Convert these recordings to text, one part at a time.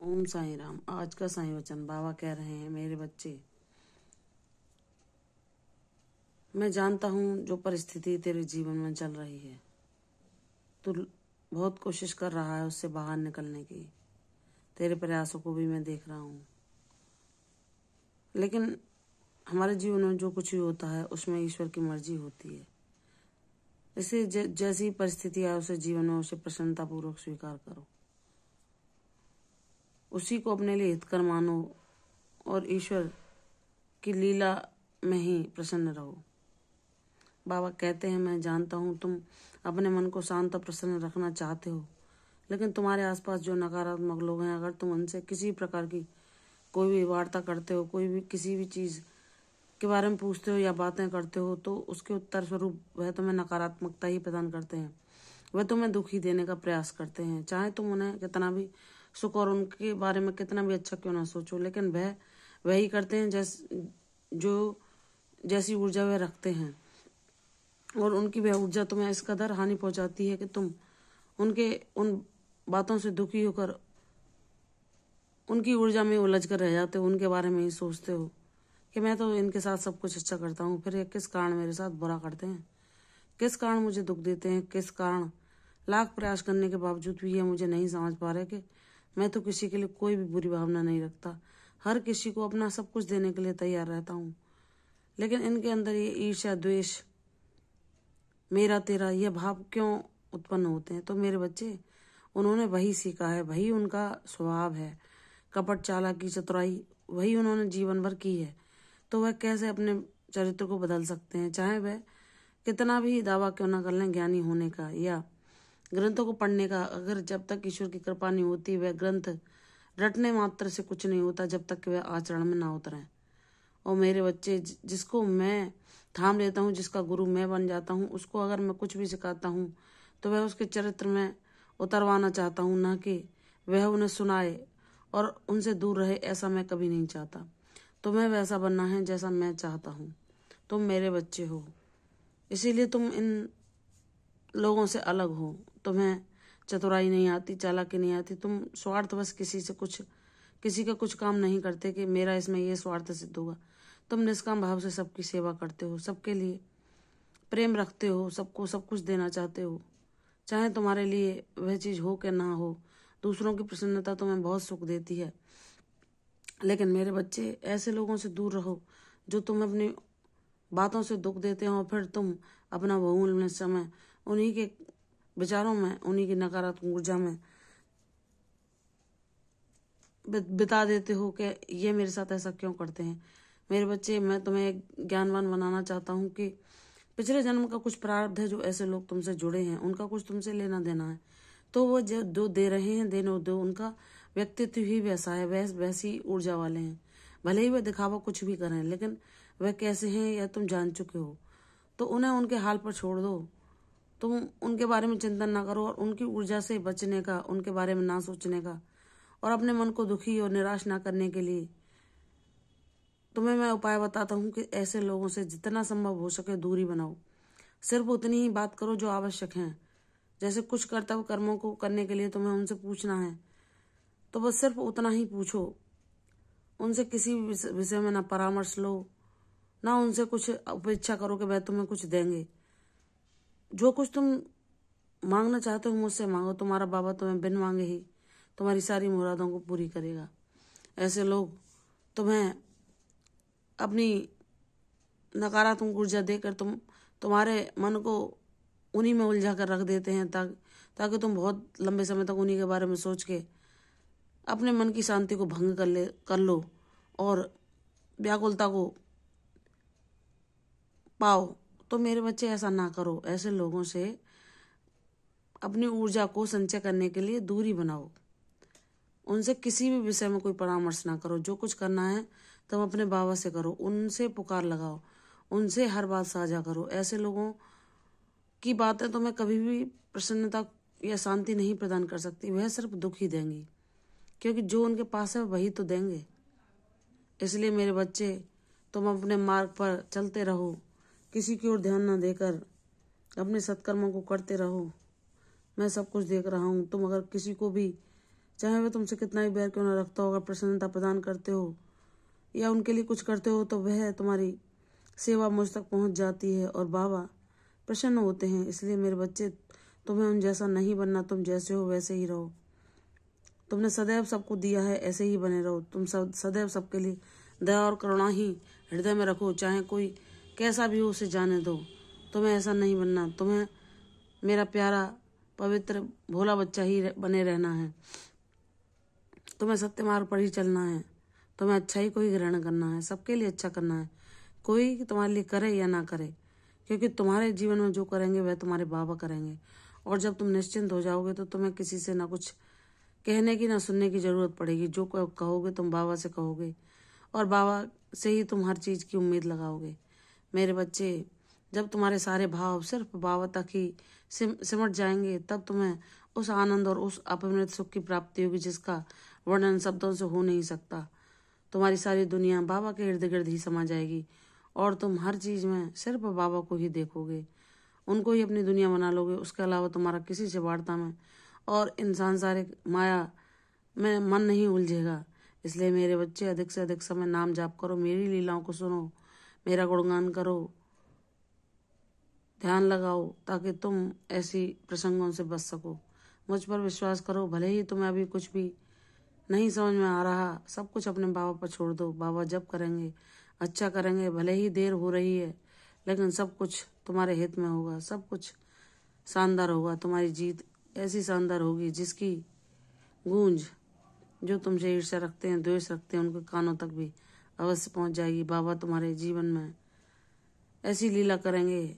ओम साईं राम। आज का साईं वचन बाबा कह रहे हैं, मेरे बच्चे, मैं जानता हूँ जो परिस्थिति तेरे जीवन में चल रही है, तू बहुत कोशिश कर रहा है उससे बाहर निकलने की। तेरे प्रयासों को भी मैं देख रहा हूँ, लेकिन हमारे जीवन में जो कुछ भी होता है उसमें ईश्वर की मर्जी होती है। इसे जैसी परिस्थिति आए उसे जीवन में उसे प्रसन्नतापूर्वक स्वीकार करो, उसी को अपने लिए हितकर मानो और ईश्वर की लीला में ही प्रसन्न रहो। बाबा कहते हैं, मैं जानता हूँ तुम अपने मन को शांत और प्रसन्न रखना चाहते हो, लेकिन तुम्हारे आसपास जो नकारात्मक लोग हैं, अगर तुम उनसे किसी प्रकार की कोई भी वार्ता करते हो, कोई भी किसी भी चीज़ के बारे में पूछते हो या बातें करते हो, तो उसके उत्तर स्वरूप वह तुम्हें नकारात्मकता ही प्रदान करते हैं। वह तुम्हें दुखी देने का प्रयास करते हैं, चाहे तुम उन्हें कितना भी सुख और उनके बारे में कितना भी अच्छा क्यों ना सोचो, लेकिन वह वही करते हैं जैसी ऊर्जा वह रखते हैं, और उनकी वह ऊर्जा तुम्हें इस कदर हानि पहुंचाती है कि तुम उनके उन बातों से दुखी होकर उनकी ऊर्जा में उलझ कर रह जाते हो। उनके बारे में ही सोचते हो कि मैं तो इनके साथ सब कुछ अच्छा करता हूँ, फिर ये किस कारण मेरे साथ बुरा करते हैं, किस कारण मुझे दुख देते हैं, किस कारण लाख प्रयास करने के बावजूद भी ये मुझे नहीं समझ पा रहे कि मैं तो किसी के लिए कोई भी बुरी भावना नहीं रखता, हर किसी को अपना सब कुछ देने के लिए तैयार रहता हूँ। लेकिन इनके अंदर ये ईर्ष्या, द्वेष, मेरा तेरा यह भाव क्यों उत्पन्न होते हैं? तो मेरे बच्चे, उन्होंने वही सीखा है, वही उनका स्वभाव है, कपट, चालाकी, चतुराई वही उन्होंने जीवन भर की है। तो वह कैसे अपने चरित्र को बदल सकते हैं? चाहे वह कितना भी दावा क्यों ना कर लें ज्ञानी होने का या ग्रंथों को पढ़ने का, अगर जब तक ईश्वर की कृपा नहीं होती, वह ग्रंथ रटने मात्र से कुछ नहीं होता जब तक कि वह आचरण में ना उतरें। और मेरे बच्चे, जिसको मैं थाम लेता हूँ, जिसका गुरु मैं बन जाता हूँ, उसको अगर मैं कुछ भी सिखाता हूँ तो वह उसके चरित्र में उतरवाना चाहता हूँ, ना कि वह उन्हें सुनाए और उनसे दूर रहे। ऐसा मैं कभी नहीं चाहता। तुम्हें वैसा बनना है जैसा मैं चाहता हूँ। तुम मेरे बच्चे हो, इसीलिए तुम इन लोगों से अलग हो। तुम्हें चतुराई नहीं आती, चालाकी नहीं आती, तुम स्वार्थवश किसी का कुछ काम नहीं करते कि मेरा इसमें ये स्वार्थ सिद्ध होगा। तुम निष्काम भाव से सबकी सेवा करते हो, सबके लिए प्रेम रखते हो, सबको सब कुछ देना चाहते हो, चाहे तुम्हारे लिए वह चीज़ हो कि ना हो। दूसरों की प्रसन्नता तुम्हें बहुत सुख देती है, लेकिन मेरे बच्चे, ऐसे लोगों से दूर रहो जो तुम्हें अपनी बातों से दुख देते हो और फिर तुम अपना बहुमूल्य समय उन्हीं के विचारों में, उन्हीं की नकारात्मक ऊर्जा में बिता देते हो कि ये मेरे साथ ऐसा क्यों करते हैं। मेरे बच्चे, मैं तुम्हें एक ज्ञानवान बनाना चाहता हूँ कि पिछले जन्म का कुछ प्रारब्ध है, जो ऐसे लोग तुमसे जुड़े हैं, उनका कुछ तुमसे लेना देना है, तो वो जो दे रहे हैं देने दो। उनका व्यक्तित्व ही वैसा है, वैसी ऊर्जा वाले हैं। भले ही वह दिखावा कुछ भी करें, लेकिन वह कैसे हैं यह तुम जान चुके हो। तो उन्हें उनके हाल पर छोड़ दो। तुम उनके बारे में चिंतन ना करो और उनकी ऊर्जा से बचने का, उनके बारे में ना सोचने का और अपने मन को दुखी और निराश ना करने के लिए तुम्हें मैं उपाय बताता हूँ कि ऐसे लोगों से जितना संभव हो सके दूरी बनाओ। सिर्फ उतनी ही बात करो जो आवश्यक है। जैसे कुछ कर्तव्य कर्मों को करने के लिए तुम्हें उनसे पूछना है, तो बस सिर्फ उतना ही पूछो। उनसे किसी विषय में ना परामर्श लो, ना उनसे कुछ अपेक्षा करो कि वह तुम्हें कुछ देंगे। जो कुछ तुम मांगना चाहते हो मुझसे मांगो, तुम्हारा बाबा तुम्हें बिन मांगे ही तुम्हारी सारी मुरादों को पूरी करेगा। ऐसे लोग तुम्हें अपनी नकारात्मक ऊर्जा देकर तुम्हारे मन को उन्हीं में उलझा कर रख देते हैं, ताकि तुम बहुत लंबे समय तक उन्हीं के बारे में सोच के अपने मन की शांति को भंग कर लो और व्याकुलता को पाओ। तो मेरे बच्चे, ऐसा ना करो। ऐसे लोगों से अपनी ऊर्जा को संचय करने के लिए दूरी बनाओ। उनसे किसी भी विषय में कोई परामर्श ना करो। जो कुछ करना है तुम अपने बाबा से करो, उनसे पुकार लगाओ, उनसे हर बात साझा करो। ऐसे लोगों की बातें तुम्हें कभी भी प्रसन्नता या शांति नहीं प्रदान कर सकती, वह सिर्फ दुख ही देंगी, क्योंकि जो उनके पास है वही तो देंगे। इसलिए मेरे बच्चे, तुम अपने मार्ग पर चलते रहो, किसी की ओर ध्यान न देकर अपने सत्कर्मों को करते रहो। मैं सब कुछ देख रहा हूँ। तुम अगर किसी को भी चाहे वे तुमसे कितना भी बैर क्यों न रखता हो, अगर प्रसन्नता प्रदान करते हो या उनके लिए कुछ करते हो तो वह तुम्हारी सेवा मुझ तक पहुंच जाती है और बाबा प्रसन्न होते हैं। इसलिए मेरे बच्चे, तुम्हें उन जैसा नहीं बनना, तुम जैसे हो वैसे ही रहो। तुमने सदैव सबको दिया है, ऐसे ही बने रहो। तुम सदैव सबके लिए दया और करुणा ही हृदय में रखो, चाहे कोई कैसा भी हो उसे जाने दो। तुम्हें ऐसा नहीं बनना, तुम्हें मेरा प्यारा पवित्र भोला बच्चा ही बने रहना है। तुम्हें सत्य मार्ग पर ही चलना है। तुम्हें अच्छाई को ही ग्रहण करना है, सबके लिए अच्छा करना है, कोई तुम्हारे लिए करे या ना करे, क्योंकि तुम्हारे जीवन में जो करेंगे वह तुम्हारे बाबा करेंगे। और जब तुम निश्चिंत हो जाओगे तो तुम्हें किसी से ना कुछ कहने की ना सुनने की जरूरत पड़ेगी। जो कहोगे तुम बाबा से कहोगे और बाबा से ही तुम हर चीज की उम्मीद लगाओगे। मेरे बच्चे, जब तुम्हारे सारे भाव सिर्फ बाबा तक ही सिमट जाएंगे, तब तुम्हें उस आनंद और उस अपरिमित सुख की प्राप्ति होगी जिसका वर्णन शब्दों से हो नहीं सकता। तुम्हारी सारी दुनिया बाबा के इर्द गिर्द ही समा जाएगी और तुम हर चीज में सिर्फ बाबा को ही देखोगे, उनको ही अपनी दुनिया बना लोगे। उसके अलावा तुम्हारा किसी से वार्ता में और इन सांसारिक माया में मन नहीं उलझेगा। इसलिए मेरे बच्चे, अधिक से अधिक समय नाम जाप करो, मेरी लीलाओं को सुनो, मेरा गुणगान करो, ध्यान लगाओ, ताकि तुम ऐसी प्रसंगों से बच सको। मुझ पर विश्वास करो, भले ही तुम्हें अभी कुछ भी नहीं समझ में आ रहा, सब कुछ अपने बाबा पर छोड़ दो। बाबा जब करेंगे अच्छा करेंगे, भले ही देर हो रही है, लेकिन सब कुछ तुम्हारे हित में होगा, सब कुछ शानदार होगा। तुम्हारी जीत ऐसी शानदार होगी जिसकी गूंज जो तुमसे ईर्ष्या रखते हैं, द्वेष रखते हैं, उनके कानों तक भी अवश्य पहुंच जाएगी। बाबा तुम्हारे जीवन में ऐसी लीला करेंगे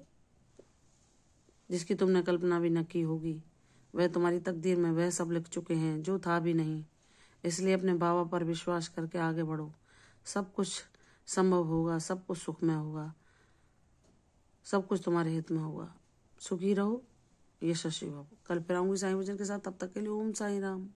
जिसकी तुमने कल्पना भी न की होगी। वह तुम्हारी तकदीर में वह सब लिख चुके हैं जो था भी नहीं। इसलिए अपने बाबा पर विश्वास करके आगे बढ़ो, सब कुछ संभव होगा, सब कुछ सुखमय होगा, सब कुछ तुम्हारे हित में होगा। सुखी रहो, यशस्वी भव। कल फिर आऊंगी साईं भजन के साथ, तब तक के लिए ओम साईं राम।